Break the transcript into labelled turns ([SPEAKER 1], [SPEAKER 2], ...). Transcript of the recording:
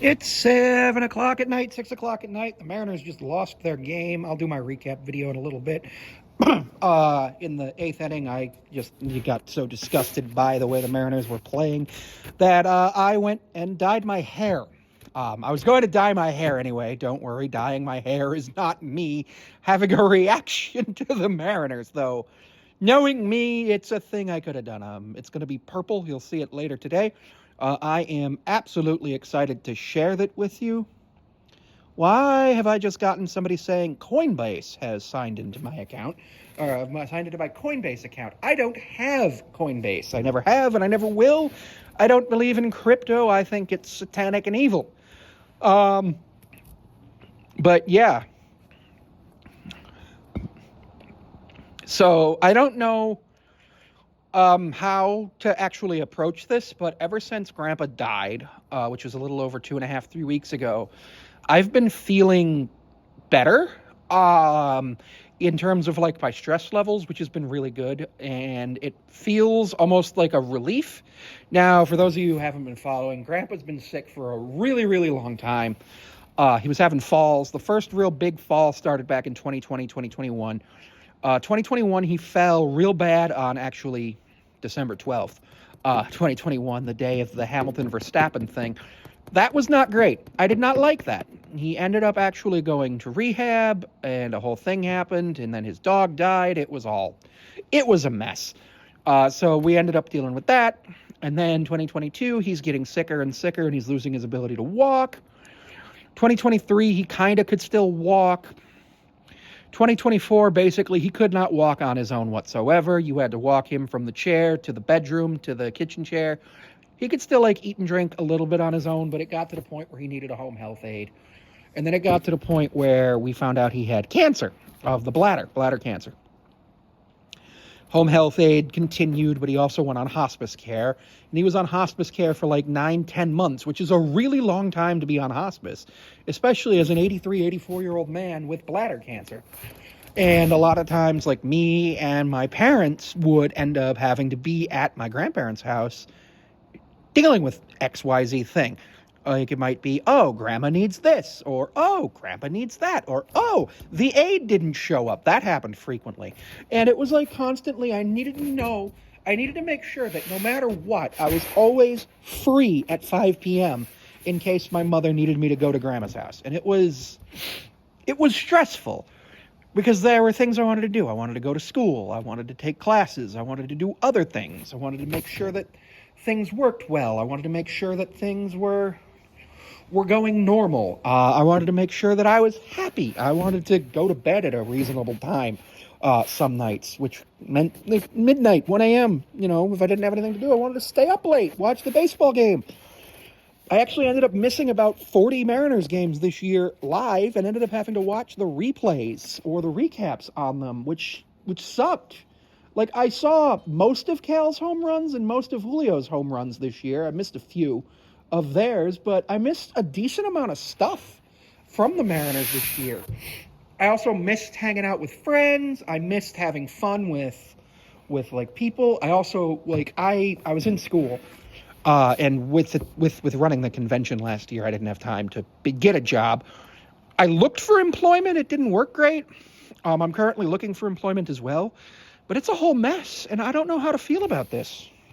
[SPEAKER 1] It's 7 o'clock at night, 6 o'clock at night. The Mariners just lost their game. I'll do my recap video in a little bit. In the eighth inning, you got so disgusted by the way the Mariners were playing that I went and dyed my hair. I was going to dye my hair anyway. Don't worry, dyeing my hair is not me having a reaction to the Mariners, though. Knowing me, it's a thing I could have done. It's going to be purple. You'll see it later today. I am absolutely excited to share that with you. Why have I just gotten somebody saying Coinbase has signed into my account, or signed into my Coinbase account? I don't have Coinbase. I never have, and I never will. I don't believe in crypto. I think it's satanic and evil. But yeah. So I don't know how to actually approach this, but ever since Grandpa died, which was a little over 2.5, 3 weeks ago, I've been feeling better in terms of like my stress levels, which has been really good, and it feels almost like a relief. Now, for those of you who haven't been following, Grandpa's been sick for a really, really long time. He was having falls. The first real big fall started back in 2020, 2021. 2021, he fell real bad on actually December 12th, 2021, the day of the Hamilton-Verstappen thing. That was not great. I did not like that. He ended up actually going to rehab, and a whole thing happened, and then his dog died. It was a mess. So we ended up dealing with that. And then 2022, he's getting sicker and sicker, and he's losing his ability to walk. 2023, he kind of could still walk. 2024, basically, he could not walk on his own whatsoever. You had to walk him from the chair to the bedroom to the kitchen chair. He could still eat and drink a little bit on his own, but it got to the point where he needed a home health aide. And then it got to the point where we found out he had cancer of the bladder cancer. Home health aide continued, but he also went on hospice care. And he was on hospice care for 9-10 months, which is a really long time to be on hospice, especially as an 83, 84-year-old man with bladder cancer. And a lot of times, me and my parents would end up having to be at my grandparents' house dealing with XYZ thing. It might be, oh, grandma needs this, or oh, grandpa needs that, or oh, the aide didn't show up. That happened frequently. And it was constantly, I needed to make sure that no matter what, I was always free at 5 p.m. in case my mother needed me to go to grandma's house. And it was stressful because there were things I wanted to do. I wanted to go to school. I wanted to take classes. I wanted to do other things. I wanted to make sure that things worked well. I wanted to make sure that things were going normal. I wanted to make sure that I was happy. I wanted to go to bed at a reasonable time some nights, which meant midnight, 1 a.m. If I didn't have anything to do, I wanted to stay up late, watch the baseball game. I actually ended up missing about 40 Mariners games this year live and ended up having to watch the replays or the recaps on them, which sucked. I saw most of Cal's home runs and most of Julio's home runs this year. I missed a few of theirs, but I missed a decent amount of stuff from the Mariners this year. I also missed hanging out with friends. I missed having fun with people. I also I was in school, and with running the convention last year, I didn't have time to get a job. I looked for employment. It didn't work great. I'm currently looking for employment as well, but it's a whole mess, and I don't know how to feel about this.